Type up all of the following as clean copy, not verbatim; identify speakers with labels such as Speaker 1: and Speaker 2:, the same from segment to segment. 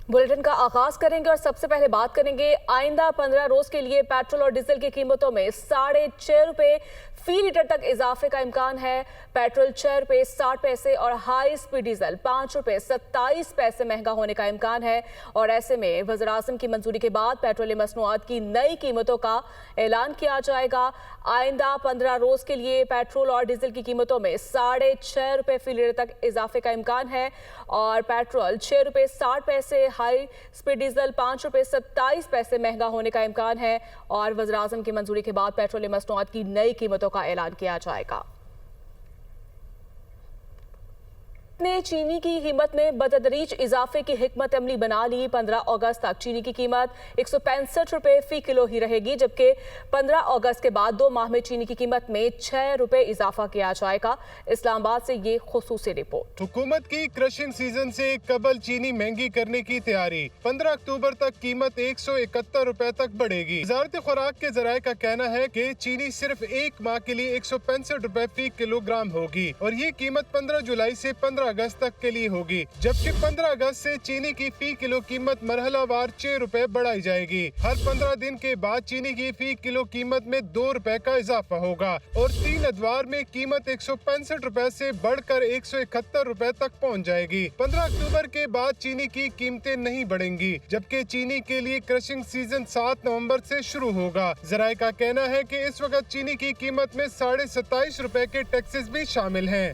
Speaker 1: Bulletin का आगाज करेंगे और सबसे पहले बात करेंगे आइंदा 15 रोज के लिए पेट्रोल और डीजल की कीमतों में ₹6.5 फी लीटर तक इजाफे का इम्कान है। पेट्रोल ₹6.60 और हाई स्पीड डीजल ₹5.27 महंगा होने का इम्कान है। और ऐसे में वज़ीर-ए-आज़म की मंजूरी के बाद पेट्रोलियम मसनूआत की नई कीमतों का ऐलान किया जाएगा। आइंदा 15 रोज के लिए पेट्रोल और डीजल की कीमतों में ₹6.5 फी लीटर तक इजाफे का इम्कान है और पेट्रोल ₹6.60, हाई स्पीड डीजल ₹5.27 महंगा होने का इम्कान है। और वज़ीर-ए-आज़म की मंजूरी के बाद पेट्रोलियम मसनूआत की नई कीमतों का ऐलान किया जाएगा। ने चीनी की कीमत में बतदरीज इजाफे की हिकमत अमली बना ली। 15 अगस्त तक चीनी की कीमत ₹165 फी किलो ही रहेगी, जबकि 15 अगस्त के बाद 2 माह में चीनी की कीमत में ₹6 इजाफा किया जाएगा। इस्लामाबाद से ये खुसूसी रिपोर्ट।
Speaker 2: हुकूमत की क्रशिंग सीजन से कबल चीनी महंगी करने की तैयारी। 15 अक्टूबर तक कीमत ₹171 तक बढ़ेगी। वजारत खुराक के जराये का कहना है कि चीनी सिर्फ 1 माह के लिए ₹165 फी किलोग्राम होगी और ये कीमत 15 जुलाई से 15 अगस्त तक के लिए होगी, जबकि 15 अगस्त से चीनी की फी किलो कीमत मरहलावार ₹6 बढ़ाई जाएगी। हर 15 दिन के बाद चीनी की फी किलो कीमत में ₹2 का इजाफा होगा और 3 अदवार में कीमत ₹165 से बढ़कर ₹171 तक पहुँच जाएगी। 15 अक्टूबर के बाद चीनी की कीमतें नहीं बढ़ेंगी, जबकि चीनी के लिए क्रशिंग सीजन 7 नवंबर से शुरू होगा। जराये का कहना है कि इस वक्त चीनी की कीमत में ₹27.5 के टैक्सेस भी शामिल हैं।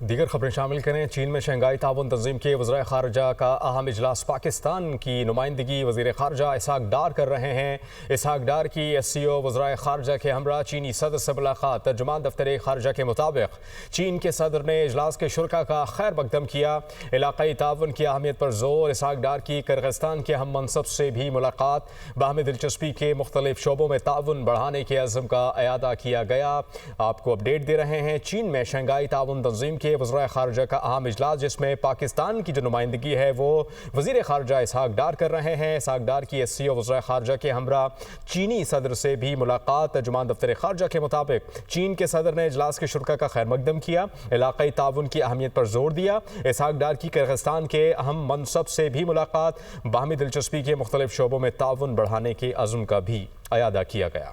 Speaker 3: दीगर खबरें शामिल करें। चीन में शंघाई ताउन तंजीम के वज़ीर ख़ारजा का अहम इजलास पाकिस्तान की नुमाइंदगी वज़ीर ख़ारजा इसहाक डार कर रहे हैं। इसहाक डार की SCO वज़ीर ख़ारजा के हमरा चीनी सदर से मुलाकात। तर्जुमान दफ्तर ख़ारजा के मुताबिक चीन के सदर ने इजलास के शुरका का खैर मकदम किया। इलाक़ाई ताउन की अहमियत पर जोर। इसहाक डार की किर्गिस्तान के अहम मनसब से भी मुलाकात। बाहमी दिलचस्पी के मुख्तलिफ शोबों में ताउन बढ़ाने के अज़्म का अयादा किया गया। आपको अपडेट दे रहे हैं। चीन में शंघाई ताउन तंजीम के वज़ीर ख़ारजा का अहम इजलास, जिसमें पाकिस्तान की जो नुमाइंदगी है वो वज़ीर ख़ारजा इसहाक डार कर रहे हैं। इसहाक डार की SCO वज़ीर ख़ारजा के हमरा चीनी सदर से भी मुलाकात। तर्जुमान दफ्तर ख़ारजा के मुताबिक चीन के सदर ने इजलास के शुरका का खैर मकदम किया, इलाक़ाई ताउन की अहमियत पर जोर दिया। इसहाक डार की किर्गिस्तान के अहम मनसब से भी मुलाकात। बाहमी दिलचस्पी के मुख्तलिफ शोबों में ताउन बढ़ाने के अज़्म का भी अयादा किया गया।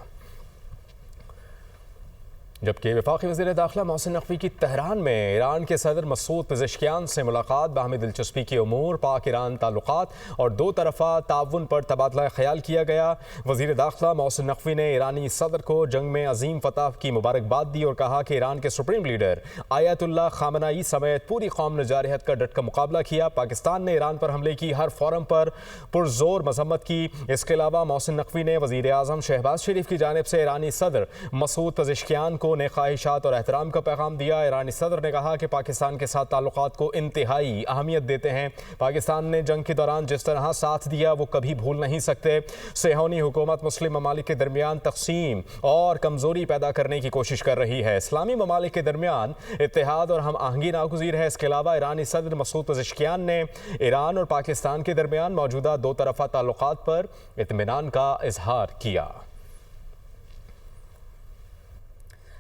Speaker 3: जबकि वफाकी वज़ीर दाखिला मोहसिन नकवी की तेहरान में ईरान के सदर मसूद पेज़ेश्कियान से मुलाकात। बाहमी दिलचस्पी के उमूर, पाक ईरान ताल्लुकात और 2 तरफ़ा ताउन पर तबादला ख्याल किया गया। वज़ीर दाखिला मोहसिन नकवी ने ईरानी सदर को जंग में अजीम फतह की मुबारकबाद दी और कहा कि ईरान के सुप्रीम लीडर आयतुल्लाह ख़ामनेई समेत पूरी कौम ने जारहत का डट का मुकाबला किया। पाकिस्तान ने ईरान पर हमले की हर फोरम पर पुरजोर मजम्मत की। इसके अलावा मोहसिन नकवी ने वज़ीर-ए-आज़म शहबाज शरीफ की जानिब से ईरानी सदर मसूद पेज़ेश्कियान को ने ख्वाहिशात और एहतराम का पैगाम दिया। ईरानी सदर ने कहा कि पाकिस्तान के साथ ताल्लुकात को इंतहाई अहमियत देते हैं। पाकिस्तान ने जंग के दौरान जिस तरह साथ दिया वो कभी भूल नहीं सकते। सेहोनी हुकूमत मुस्लिम ममालिक के दरमियान तकसीम और कमजोरी पैदा करने की कोशिश कर रही है। इस्लामी ममालिक के दरमियान इत्तेहाद और हम आहंगी नागुज़ीर है। इसके अलावा ईरानी सदर मसूद पेज़ेश्कियान ने ईरान और पाकिस्तान के दरमियान मौजूदा 2 तरफ़ा ताल्लुकात पर इत्मीनान का इजहार किया।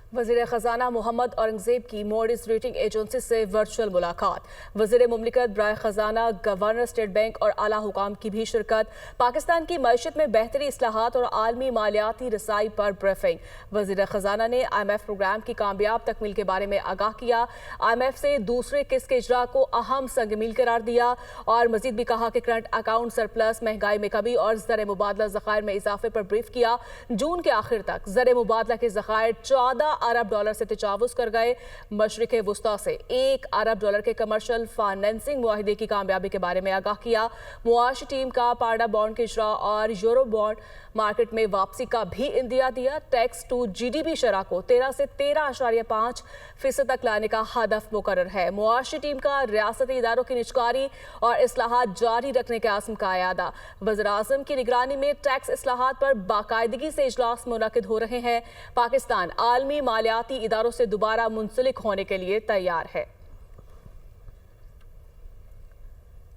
Speaker 1: वज़ीर ख़ज़ाना मोहम्मद औरंगज़ेब की मॉडिस रेटिंग एजेंसी से वर्चुअल मुलाकात। वज़ीर मुमलिकत बराए ख़ज़ाना, गवर्नर स्टेट बैंक और आला हुकाम की भी शिरकत। पाकिस्तान की मईशत में बेहतरी, इस्लाहात और आलमी मालियाती रसाई पर ब्रीफिंग। वज़ीर ख़ज़ाना ने IMF प्रोग्राम की कामयाब तकमील के बारे में आगाह किया। IMF से दूसरे किस्त के इजरा को अहम संग-मील करार दिया और मजीद भी कहा कि करंट अकाउंट सरप्लस, महंगाई में कमी और ज़र मुबादला ज़खायर में इजाफे पर ब्रीफ किया। जून के आखिर तक ज़र मुबादला के ज़खायर $14 अरब से तजावुज़ कर गए। मशरिक़ वुस्ता से $1 अरब के कमर्शियल फाइनेंसिंग मुआहिदे की कामयाबी के बारे में आगाह किया। मुआशी टीम का पारडा बॉन्ड के इजरा और यूरो बॉन्ड मार्केट में वापसी का भी इंदिया दिया। टैक्स टू GDP शरह को 13 से 13.5% तक लाने का हदफ मुकर्रर है। मुआशी टीम का रियासती इदारों की निजकारी और इस्लाहात जारी रखने के आज़म का अयादा। वज़ीर-ए-आज़म की निगरानी में टैक्स इस्लाहात पर बाकायदगी से इजलास मुनक़िद हो रहे हैं। पाकिस्तान आलमी मालियाती इदारों से दोबारा मुंसलिक होने के लिए तैयार है।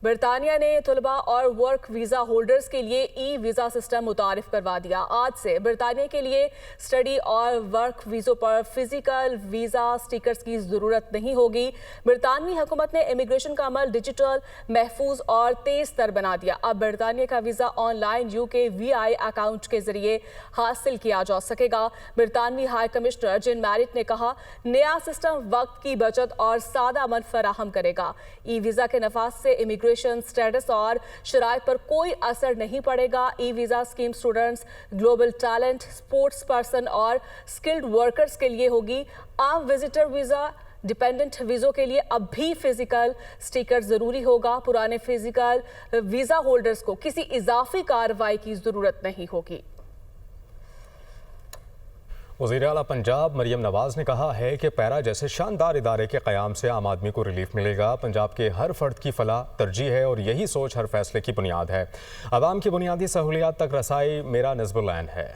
Speaker 1: برطانیہ نے طلباء اور ورک ویزا ہولڈرز کے لیے ای ویزا سسٹم متعارف کروا دیا۔ آج سے برطانیہ کے لیے اسٹڈی اور ورک ویزوں پر فزیکل ویزا سٹیکرز کی ضرورت نہیں ہوگی۔ برطانوی حکومت نے امیگریشن کا عمل ڈیجیٹل، محفوظ اور تیز تر بنا دیا۔ اب برطانیہ کا visa on line UKVI account کے ذریعے حاصل کیا جا سکے گا۔ برطانوی ہائی کمشنر جن میرٹ نے کہا، نیا سسٹم وقت کی بچت اور سادہ عمل فراہم کرے گا۔ ای ویزا کے نفاذ سے امیگریشن سٹیٹس اور شرائط پر کوئی اثر نہیں پڑے گا۔ E visa scheme students, global talent, sports person اور اسکلڈ ورکرز کے لیے ہوگی۔ عام وزٹر ویزا، ڈیپینڈنٹ ویزوں کے لیے اب بھی فزیکل سٹیکر ضروری ہوگا۔ پرانے فزیکل ویزا ہولڈرز کو کسی اضافی کارروائی کی ضرورت نہیں ہوگی۔
Speaker 3: وزیر اعلیٰ پنجاب مریم نواز نے کہا ہے کہ پیرا جیسے شاندار ادارے کے قیام سے عام آدمی کو ریلیف ملے گا۔ پنجاب کے ہر فرد کی فلاح ترجیح ہے اور یہی سوچ ہر فیصلے کی بنیاد ہے۔ عوام کی بنیادی سہولیات تک رسائی میرا نصب العین ہے۔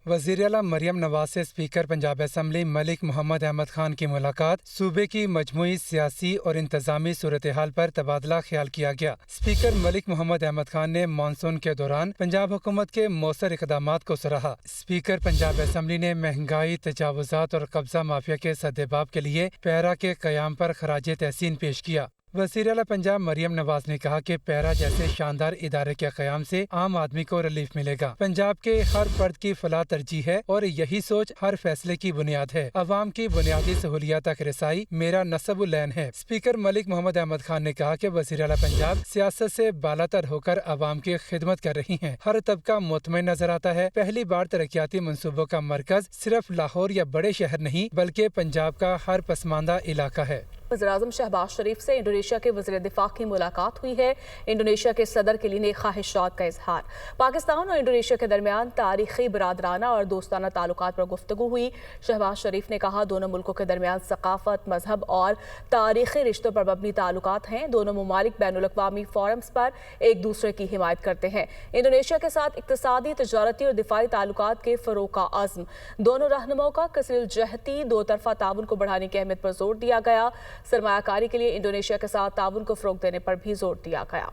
Speaker 4: وزیر اعلیٰ مریم نواز سے اسپیکر پنجاب اسمبلی ملک محمد احمد خان کی ملاقات، صوبے کی مجموعی سیاسی اور انتظامی صورتحال پر تبادلہ خیال کیا گیا۔ اسپیکر ملک محمد احمد خان نے مانسون کے دوران پنجاب حکومت کے مؤثر اقدامات کو سراہا۔ اسپیکر پنجاب اسمبلی نے مہنگائی، تجاوزات اور قبضہ مافیا کے سدباب کے لیے پیرا کے قیام پر خراج تحسین پیش کیا۔ وزیر اعلیٰ پنجاب مریم نواز نے کہا کہ پیرا جیسے شاندار ادارے کے قیام سے عام آدمی کو ریلیف ملے گا۔ پنجاب کے ہر فرد کی فلاح ترجیح ہے اور یہی سوچ ہر فیصلے کی بنیاد ہے۔ عوام کی بنیادی سہولیات تک رسائی میرا نصب العین ہے۔ اسپیکر ملک محمد احمد خان نے کہا کہ وزیر اعلیٰ پنجاب سیاست سے بالاتر ہو کر عوام کی خدمت کر رہی ہیں۔ ہر طبقہ مطمئن نظر آتا ہے۔ پہلی بار ترقیاتی منصوبوں کا مرکز صرف لاہور یا بڑے شہر نہیں بلکہ پنجاب کا ہر پسماندہ علاقہ ہے۔
Speaker 1: وزیراعظم شہباز شریف سے انڈونیشیا کے وزیر دفاع کی ملاقات ہوئی ہے۔ انڈونیشیا کے صدر کے لیے نیک خواہشات کا اظہار۔ پاکستان اور انڈونیشیا کے درمیان تاریخی، برادرانہ اور دوستانہ تعلقات پر گفتگو ہوئی۔ شہباز شریف نے کہا، دونوں ملکوں کے درمیان ثقافت، مذہب اور تاریخی رشتوں پر مبنی تعلقات ہیں۔ دونوں ممالک بین الاقوامی فورمز پر ایک دوسرے کی حمایت کرتے ہیں۔ انڈونیشیا کے ساتھ اقتصادی، تجارتی اور دفاعی تعلقات کے فروغ کا عزم۔ دونوں رہنماؤں کا کثیر الجہتی دو طرفہ تعاون کو بڑھانے کی اہمیت پر زور دیا گیا۔ سرمایہ کاری کے لیے انڈونیشیا کے ساتھ تعاون کو فروغ دینے پر بھی زور دیا گیا۔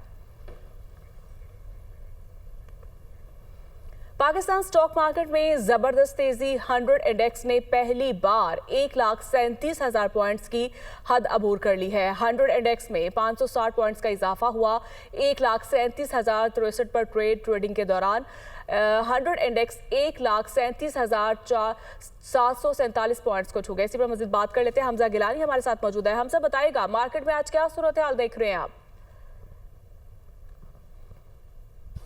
Speaker 1: پاکستان سٹاک مارکیٹ میں زبردست تیزی۔ 100 انڈیکس نے پہلی بار 1,37,000 پوائنٹس کی حد عبور کر لی ہے۔ 100 انڈیکس میں 560 پوائنٹس کا اضافہ ہوا۔ 1,37,063 پر ٹریڈنگ کے دوران 100 انڈیکس 1,37,747 پوائنٹس کو چھو گئے۔ اسی پر مزید بات کر لیتے ہیں، حمزہ گیلانی ہمارے ساتھ موجود ہے۔ حمزہ بتائے گا مارکیٹ میں آج کیا صورتحال دیکھ رہے ہیں آپ؟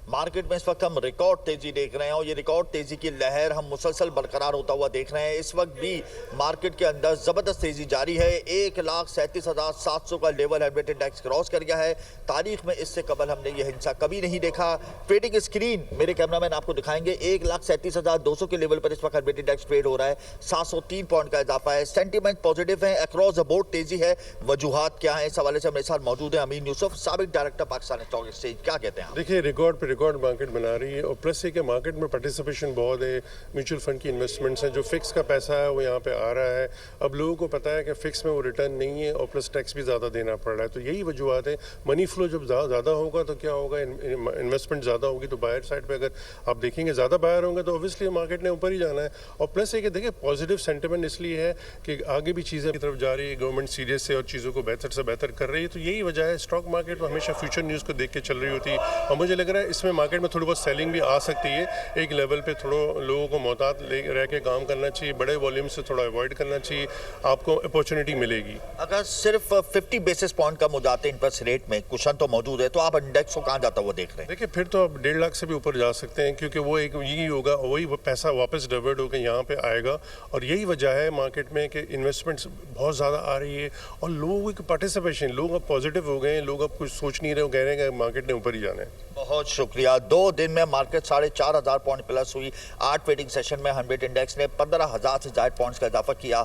Speaker 5: مارکیٹ میں اس وقت ہم ریکارڈ تیزی دیکھ رہے ہیں اور یہ ریکارڈ تیزی کی لہر ہم مسلسل برقرار ہوتا ہوا دیکھ رہے ہیں۔ اس وقت بھی مارکیٹ کے اندر زبردست تیزی جاری ہے۔ 1,37,700 کا لیول 100 انڈیکس کراس کر گیا ہے۔ تاریخ میں اس سے قبل ہم نے یہ ہنسا کبھی نہیں دیکھا۔ ٹریڈنگ اسکرین میرے کیمرہ مین آپ کو دکھائیں گے، 1,37,200 کے لیول پر اس وقت 100 انڈیکس ٹریڈ ہو رہا ہے۔ 703 پوائنٹ کا اضافہ ہے۔ سینٹیمنٹ پازیٹیو ہے، اکراس دا بورڈ تیزی ہے۔ وجوہات کیا ہیں، اس حوالے سے ہمارے ساتھ موجود ہیں امین یوسف، سابق ڈائریکٹر پاکستان اسٹاک ایکسچینج۔ کیا کہتے ہیں آپ؟
Speaker 2: دیکھیے، ریکارڈ پہ ریکارڈ مارکیٹ بنا رہی ہے اور پلس ہے کہ مارکیٹ میں پارٹیسپیشن بہت ہے۔ میوچل فنڈ کی انویسٹمنٹس ہیں، جو فکس کا پیسہ ہے وہ یہاں پہ آ رہا ہے۔ اب لوگوں کو پتا ہے کہ فکس میں وہ ریٹرن نہیں ہے اور پلس ٹیکس بھی زیادہ دینا پڑ رہا ہے، تو یہی وجوہات ہیں۔ منی فلو جب زیادہ ہوگا تو کیا ہوگا، انویسٹمنٹ زیادہ ہوگی تو بائر سائڈ پہ اگر آپ دیکھیں گے زیادہ بائر ہوں گے تو اوبیسلی مارکیٹ نے اوپر ہی جانا ہے۔ اور پلس ہے کہ دیکھیں پازیٹیو سینٹیمنٹ اس لیے ہے کہ آگے بھی چیزیں کی طرف جا رہی ہے، گورنمنٹ سیریس ہے اور چیزوں کو بہتر سے بہتر کر رہی ہے، تو یہی وجہ ہے۔ اسٹاک مارکیٹ میں ہمیشہ فیوچر نیوز کو دیکھ کے چل رہی ہوتی ہے اور مجھے لگ رہا ہے اس میں مارکیٹ میں تھوڑی بہت سیلنگ بھی آ سکتی ہے۔ ایک لیول پہ تھوڑا لوگوں کو محتاط رہ کے کام کرنا چاہیے، بڑے والیوم سے تھوڑا اوائڈ کرنا چاہیے، آپ کو اپورچونٹی ملے گی۔
Speaker 5: اگر صرف 50 بیسس پوائنٹ کا مداتے انٹرسٹ ریٹ میں کشن تو موجود ہے تو آپ انڈیکس کو کہاں جاتا ہوا دیکھ رہے ہیں؟
Speaker 2: دیکھیں پھر تو آپ 1.5 لاکھ سے بھی اوپر جا سکتے ہیں، کیونکہ وہ ایک یہی ہوگا، وہی پیسہ واپس ڈیورٹ ہو کے یہاں پہ آئے گا، اور یہی وجہ ہے مارکیٹ میں کہ انویسٹمنٹس بہت زیادہ آ رہی ہے اور لوگوں کی پارٹیسپیشن، لوگ اب پازیٹیو ہو گئے ہیں، لوگ اب کچھ سوچ نہیں رہے، وہ کہہ رہے ہیں کہ مارکیٹ نے اوپر ہی جانا ہے۔
Speaker 5: بہت شکریہ۔ 2 دن میں مارکیٹ 4,500 پوائنٹ پلس ہوئی۔ 8 ٹریڈنگ سیشن میں 100 انڈیکس نے 15,000 سے زائد پوائنٹس کا اضافہ کیا۔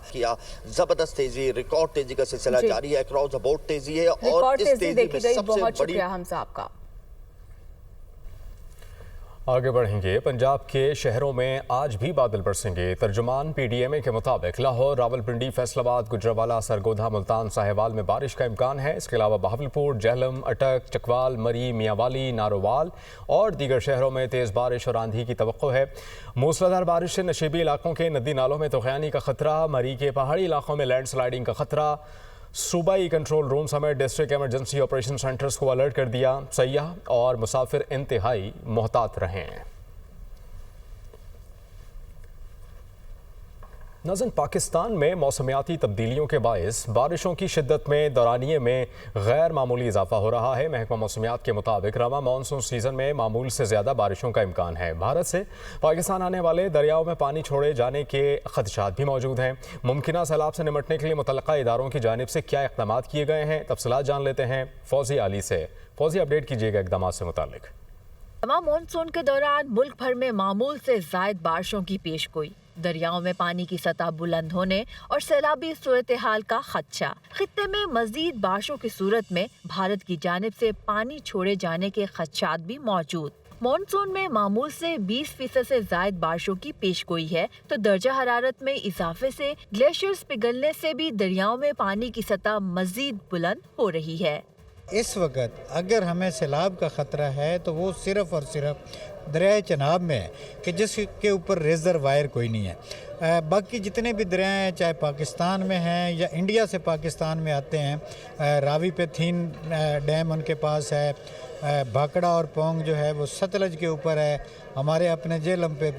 Speaker 5: زبردست تیزی، ریکارڈ تیزی کا سلسلہ جاری ہے، اکراس دا بورڈ تیزی ہے اور اس تیزی میں سب سے
Speaker 1: بہت
Speaker 5: بڑی
Speaker 1: شکریہ حمزہ آپ کا۔
Speaker 3: आगे बढ़ेंगे। पंजाब के शहरों में आज भी बादल बरसेंगे। तर्जुमान PDMA के मुताबिक लाहौर, रावलपिंडी, फैसलाबाद, गुजरावाला, सरगोधा, मुल्तान, साहिवाल में बारिश का इम्कान है। इसके अलावा बहावलपुर, जहलम, अटक, चकवाल, मरी, मियांवाली, नारोवाल और दीगर शहरों में तेज़ बारिश और आंधी की तवक्को है। मूसलाधार बारिश से नशीबी इलाकों के नदी नालों में तूफ़ानी का खतरा, मरी के पहाड़ी इलाकों में लैंड स्लाइडिंग का खतरा। सूबाई कंट्रोल रूम समेत डिस्ट्रिक्ट एमरजेंसी ऑपरेशन सेंटर्स को अलर्ट कर दिया। सयाह और मुसाफिर इंतहाई मोहतात रहें। नाज़रीन, पाकिस्तान में मौसमियाती तब्दीलियों के बायस बारिशों की शिद्दत में दौरानिये में गैर मामूली इजाफा हो रहा है। महकमा मौसमियात के मुताबिक रवा मानसून सीज़न में मामूल से ज़्यादा बारिशों का इम्कान है। भारत से पाकिस्तान आने वाले दरियाओं में पानी छोड़े जाने के खदशात भी मौजूद हैं। मुमकिन सैलाब से निमटने के लिए मुतल्लका इदारों की जानिब से क्या इक़दाम किए गए हैं, तफसीलात जान लेते हैं फौजी आली से। फौजी, अपडेट कीजिएगा इक़दाम से मुताल्लिक।
Speaker 6: रवा मानसून के दौरान मुल्क भर में मामूल से ज़ायद बारिशों की पेशगोई, दरियाओं में पानी की सतह बुलंद होने और सैलाबी सूरत हाल का खदशा। खित्ते में मजीद बारिशों की सूरत में भारत की जानिब से पानी छोड़े जाने के खदशात भी मौजूद। मानसून में मामूल से 20% से जायद बारिशों की पेशगोई है, तो दर्जा हरारत में इजाफे से ग्लेशियर्स पिघलने से भी दरियाओं में पानी की सतह मजीद बुलंद हो रही है।
Speaker 7: इस वक्त अगर हमें सैलाब का ख़तरा है तो वो सिर्फ़ और सिर्फ दरिया चनाब में है कि जिसके ऊपर रिजर्वायर कोई नहीं है। बाकी जितने भी दरिया हैं, चाहे पाकिस्तान में हैं या इंडिया से पाकिस्तान में आते हैं, रावी पे थीन डैम उनके पास है, भाकड़ा और पोंग जो है वो सतलज के ऊपर है, हमारे अपने जेलम पे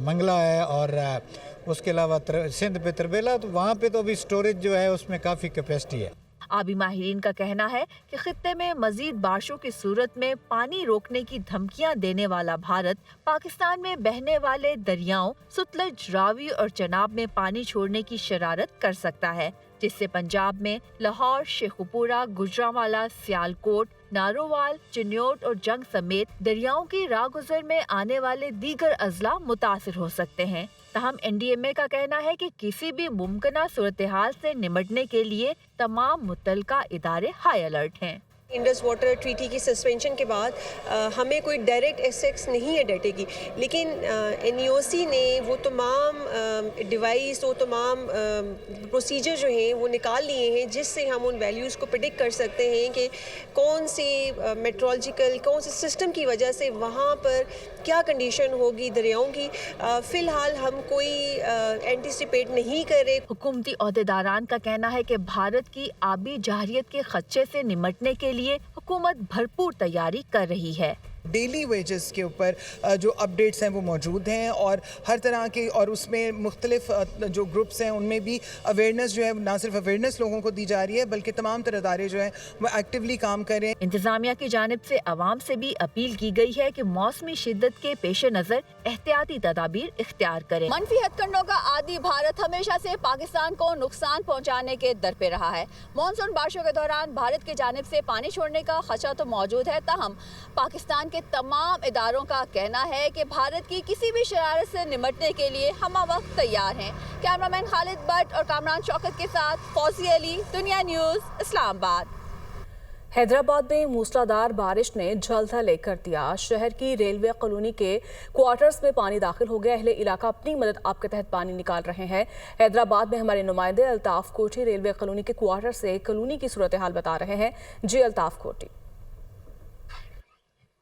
Speaker 7: मंगला है और उसके अलावा सिंध पे तरबेला, तो वहाँ पे तो अभी स्टोरेज जो है उसमें काफ़ी कैपेसिटी है।
Speaker 6: आबी माहिरीन का कहना है कि खित्ते में मजीद बारिशों की सूरत में पानी रोकने की धमकियां देने वाला भारत पाकिस्तान में बहने वाले दरियाओं सतलज, रावी और चनाब में पानी छोड़ने की शरारत कर सकता है, जिससे पंजाब में लाहौर, शेखुपुरा, गुजरावाला, सियालकोट, नारोवाल, चिन्योट और जंग समेत दरियाओं की राहगुजर में आने वाले दीगर अजला मुतासिर हो सकते हैं। तहम NDMA का कहना है कि किसी भी मुमकिन सूरत हाल से निमटने के लिए तमाम मुतल्लिका इदारे हाई अलर्ट हैं।
Speaker 8: इंडस वाटर ट्रीटी की सस्पेंशन के बाद हमें कोई डायरेक्ट एसेक्स नहीं है डेटे की, लेकिन NEOC ने वो तमाम डिवाइस, वो तमाम प्रोसीजर जो हैं वो निकाल लिए हैं, जिससे हम उन वैल्यूज़ को प्रेडिक्ट कर सकते हैं कि कौन सी मेट्रोलॉजिकल, कौन से सिस्टम की वजह से वहाँ पर क्या कंडीशन होगी दरियाओं की। फ़िलहाल हम कोई एंटिसिपेट नहीं कर रहे।
Speaker 6: हुकूमती ओहदेदारान का कहना है कि भारत की आबी जहरियत के खदशे से निमटने के लिए हुकूमत भरपूर तैयारी कर रही है।
Speaker 9: डेली वेजेस के ऊपर जो अपडेट्स हैं वो मौजूद हैं और हर तरह के, और उसमें मुख्तलिफ जो ग्रुप्स हैं उनमें भी अवेयरनेस जो है, ना सिर्फ अवेयरनेस लोगों को दी जा रही है बल्कि तमाम तरह इदारे जो हैं वो एक्टिवली काम कर रहे हैं।
Speaker 6: इंतजामिया की जानिब से अवाम से भी अपील की गई है कि मौसमी शिद्दत के पेश नज़र एहतियाती तदाबीर इख्तियार करें।
Speaker 10: मनफी हथकंडों का आदी भारत हमेशा से पाकिस्तान को नुकसान पहुँचाने के दर पे रहा है। मानसून बारिशों के दौरान भारत की जानिब से पानी छोड़ने का खदशा तो मौजूद है, ताहम पाकिस्तान के तमाम इदारों का कहना है कि भारत की किसी भी शरारत से निमटने के लिए हम वक्त तैयार हैं। कैमरामैन खालिद भट्ट और कामरान शौकत के साथ फौजी अली, दुनिया न्यूज़, इस्लामाबाद।
Speaker 1: हैदराबाद में मूसलाधार बारिश ने झलझल कर दिया। शहर की रेलवे कॉलोनी के क्वार्टर्स में पानी दाखिल हो गया। अहले इलाका अपनी मदद आप के तहत पानी निकाल रहे हैं। हैदराबाद में हमारे नुमाइंदे अल्ताफ कोठी रेलवे कॉलोनी के क्वार्टर से कॉलोनी की सूरत हाल बता रहे हैं। जी अल्ताफ कोठी।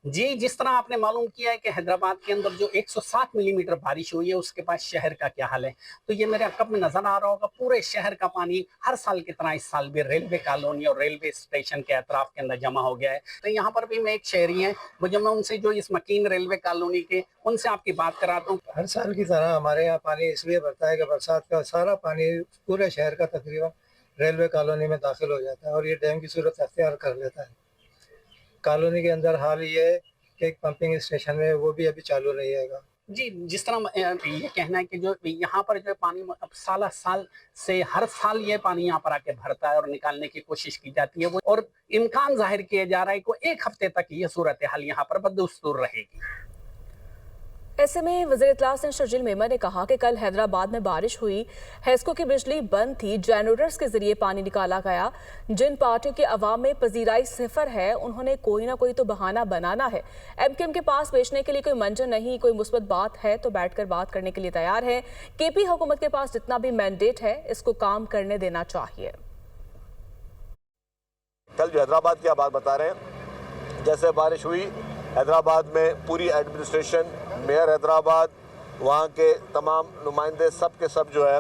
Speaker 11: जी, जिस तरह आपने मालूम किया है कि हैदराबाद के अंदर जो 107 मिलीमीटर बारिश हुई है, उसके बाद शहर का क्या हाल है, तो ये मेरे अकब में नजर आ रहा होगा। पूरे शहर का पानी हर साल की तरह इस साल भी रेलवे कॉलोनी और रेलवे स्टेशन के अतराफ के अंदर जमा हो गया है। तो यहाँ पर भी मैं एक शहरी है, मुझे मैं उनसे जो इस मकीन रेलवे कॉलोनी के, उनसे आपकी बात कराता हूँ।
Speaker 12: हर साल की तरह हमारे यहाँ पानी इसलिए भरता है कि बरसात का सारा पानी पूरे शहर का तकरीबन रेलवे कॉलोनी में दाखिल हो जाता है और ये डैम की सूरत अख्तियार कर लेता है। कॉलोनी के अंदर हाल ये है कि एक पंपिंग स्टेशन है, वो भी अभी चालू नहीं है।
Speaker 11: जी, जिस तरह ये कहना है कि जो यहाँ पर जो पानी अब साल से हर साल ये पानी यहाँ पर आके भरता है और निकालने की कोशिश की जाती है, वो और इम्कान जाहिर किया जा रहा है कि एक हफ्ते तक ये सूरत हाल यहाँ पर बदस्तूर रहेगी।
Speaker 1: ऐसे में वज़ीर इत्तला शर्जील मेमन ने कहा कि कल हैदराबाद में बारिश हुई, हेस्को की बिजली बंद थी, जनरेटर्स के जरिए पानी निकाला गया। जिन पार्टियों के अवाम में पजीराई सिफर है, उन्होंने कोई ना कोई तो बहाना बनाना है। एमकेएम के पास बेचने के लिए कोई मंजर नहीं, कोई मुस्बत बात है तो बैठकर बात करने के लिए तैयार है। केपी हुकूमत के पास जितना भी मैंडेट है, इसको काम करने देना चाहिए।
Speaker 13: कल जो हैदराबाद की आप बात बता रहे हैं, जैसे बारिश हुई हैदराबाद में, पूरी एडमिनिस्ट्रेशन, मेयर हैदराबाद, वहाँ के तमाम नुमाइंदे, सब के सब जो है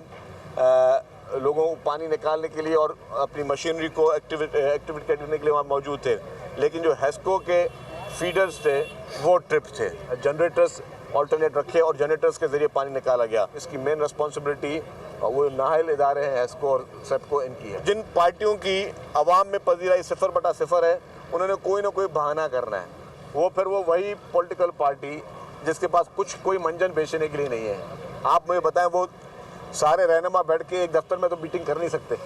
Speaker 13: लोगों को पानी निकालने के लिए और अपनी मशीनरी को एक्टिवेट करने के लिए वहाँ मौजूद थे। लेकिन जो हेस्को के फीडर्स थे वो ट्रिप थे, जनरेटर्स ऑल्टरनेट रखे और जनरेटर्स के ज़रिए पानी निकाला गया। इसकी मेन रिस्पॉन्सिबिलिटी वो नाहल इदारे हैं हेस्को और सेप्को, इनकी है। जिन पार्टियों की अवाम में पजीराई 0/0 है, उन्होंने कोई ना कोई बहाना करना है। वो फिर वो वही पॉलिटिकल पार्टी जिसके पास कोई मंजन बेचने के लिए नहीं है। आप मुझे बताएं, वो सारे रहनुमा बैठ के एक दफ्तर में तो मीटिंग कर नहीं सकते।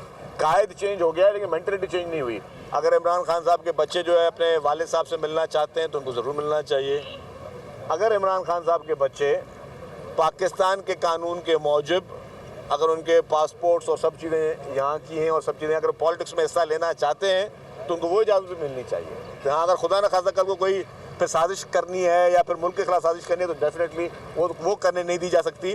Speaker 13: कायद चेंज हो गया है लेकिन मेंटलिटी चेंज नहीं हुई। अगर इमरान खान साहब के बच्चे जो है अपने वालिद साहब से मिलना चाहते हैं तो उनको ज़रूर मिलना चाहिए। अगर इमरान खान साहब के बच्चे पाकिस्तान के कानून के मौजिब अगर उनके पासपोर्ट्स और सब चीज़ें यहाँ की हैं और सब चीज़ें अगर पॉलिटिक्स में हिस्सा लेना चाहते हैं तो उनको वो इजाज़त भी मिलनी चाहिए। तो हाँ, अगर खुदा न खासा कल को कोई फिर साजिश करनी है या फिर मुल्क के खिलाफ साजिश करनी है तो डेफिनेटली वो करने नहीं दी जा सकती।